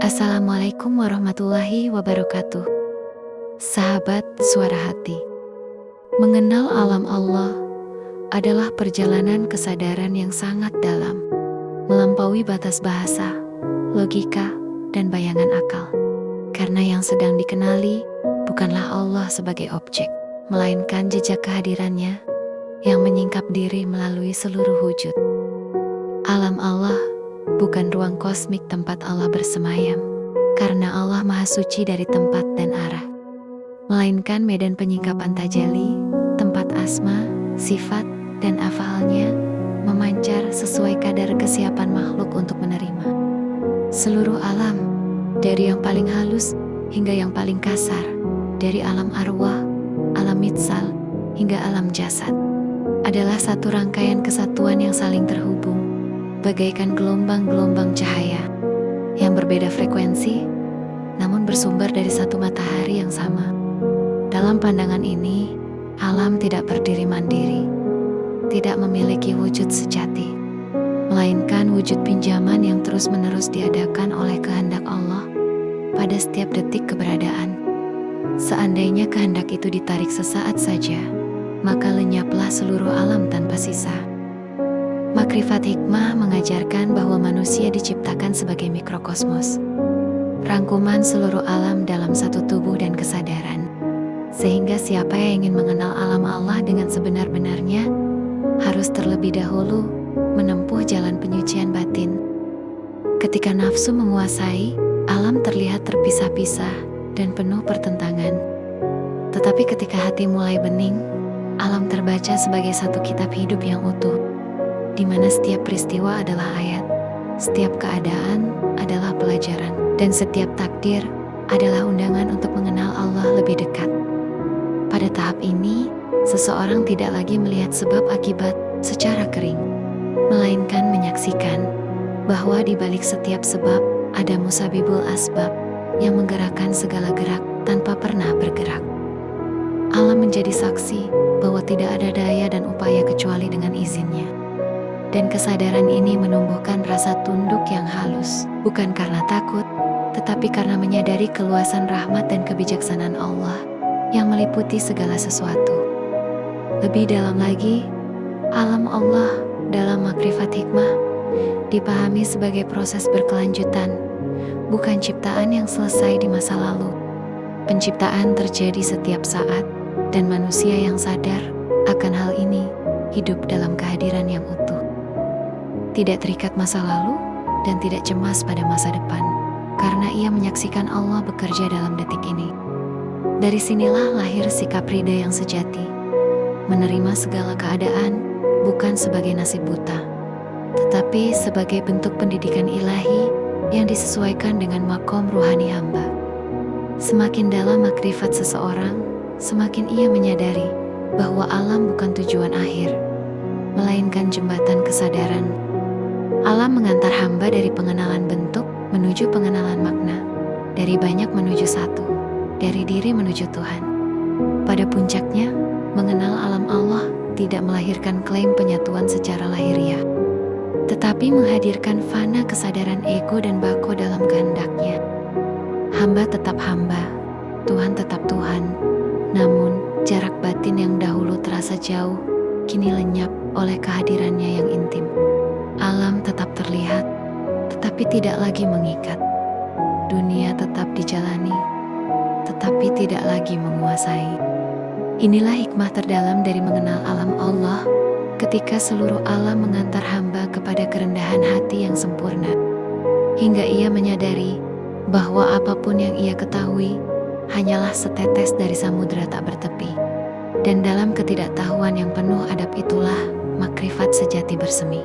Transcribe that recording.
Assalamualaikum warahmatullahi wabarakatuh. Sahabat Suara Hati, mengenal alam Allah adalah perjalanan kesadaran yang sangat dalam, melampaui batas bahasa, logika, dan bayangan akal. Karena yang sedang dikenali bukanlah Allah sebagai objek, melainkan jejak kehadirannya yang menyingkap diri melalui seluruh wujud. Alam Allah bukan ruang kosmik tempat Allah bersemayam, karena Allah Maha Suci dari tempat dan arah, melainkan medan penyingkapan tajalli, tempat asma, sifat, dan afalnya memancar sesuai kadar kesiapan makhluk untuk menerima. Seluruh alam, dari yang paling halus hingga yang paling kasar, dari alam arwah, alam mitsal, hingga alam jasad, adalah satu rangkaian kesatuan yang saling terhubung, bagaikan gelombang-gelombang cahaya yang berbeda frekuensi, namun bersumber dari satu matahari yang sama. Dalam pandangan ini, alam tidak berdiri mandiri, tidak memiliki wujud sejati, melainkan wujud pinjaman yang terus-menerus diadakan oleh kehendak Allah pada setiap detik keberadaan. Seandainya kehendak itu ditarik sesaat saja, maka lenyaplah seluruh alam tanpa sisa. Makrifat hikmah mengajarkan bahwa manusia diciptakan sebagai mikrokosmos, rangkuman seluruh alam dalam satu tubuh dan kesadaran. Sehingga siapa yang ingin mengenal alam Allah dengan sebenar-benarnya, harus terlebih dahulu menempuh jalan penyucian batin. Ketika nafsu menguasai, alam terlihat terpisah-pisah dan penuh pertentangan. Tetapi ketika hati mulai bening, alam terbaca sebagai satu kitab hidup yang utuh, di mana setiap peristiwa adalah ayat, setiap keadaan adalah pelajaran, dan setiap takdir adalah undangan untuk mengenal Allah lebih dekat. Pada tahap ini, seseorang tidak lagi melihat sebab akibat secara kering, melainkan menyaksikan bahwa di balik setiap sebab ada musabibul asbab yang menggerakkan segala gerak tanpa pernah bergerak. Alam menjadi saksi bahwa tidak ada daya dan upaya kecuali dengan izinnya. Dan kesadaran ini menumbuhkan rasa tunduk yang halus, bukan karena takut, tetapi karena menyadari keluasan rahmat dan kebijaksanaan Allah yang meliputi segala sesuatu. Lebih dalam lagi, alam Allah dalam makrifat hikmah dipahami sebagai proses berkelanjutan, bukan ciptaan yang selesai di masa lalu. Penciptaan terjadi setiap saat, dan manusia yang sadar akan hal ini hidup dalam kehadiran yang utuh, tidak terikat masa lalu dan tidak cemas pada masa depan, karena ia menyaksikan Allah bekerja dalam detik ini. Dari sinilah lahir sikap ridha yang sejati, menerima segala keadaan bukan sebagai nasib buta, tetapi sebagai bentuk pendidikan ilahi yang disesuaikan dengan makom ruhani hamba. Semakin dalam makrifat seseorang, semakin ia menyadari bahwa alam bukan tujuan akhir, melainkan jembatan kesadaran. Alam mengantar hamba dari pengenalan bentuk menuju pengenalan makna, dari banyak menuju satu, dari diri menuju Tuhan. Pada puncaknya, mengenal alam Allah tidak melahirkan klaim penyatuan secara lahiriah, tetapi menghadirkan fana kesadaran ego dan bako dalam kehendaknya. Hamba tetap hamba, Tuhan tetap Tuhan, namun jarak batin yang dahulu terasa jauh, kini lenyap oleh kehadirannya yang intim. Alam tetap terlihat, tetapi tidak lagi mengikat. Dunia tetap dijalani, tetapi tidak lagi menguasai. Inilah hikmah terdalam dari mengenal alam Allah, ketika seluruh alam mengantar hamba kepada kerendahan hati yang sempurna, hingga ia menyadari bahwa apapun yang ia ketahui hanyalah setetes dari samudera tak bertepi. Dan dalam ketidaktahuan yang penuh adab itulah makrifat sejati bersemi.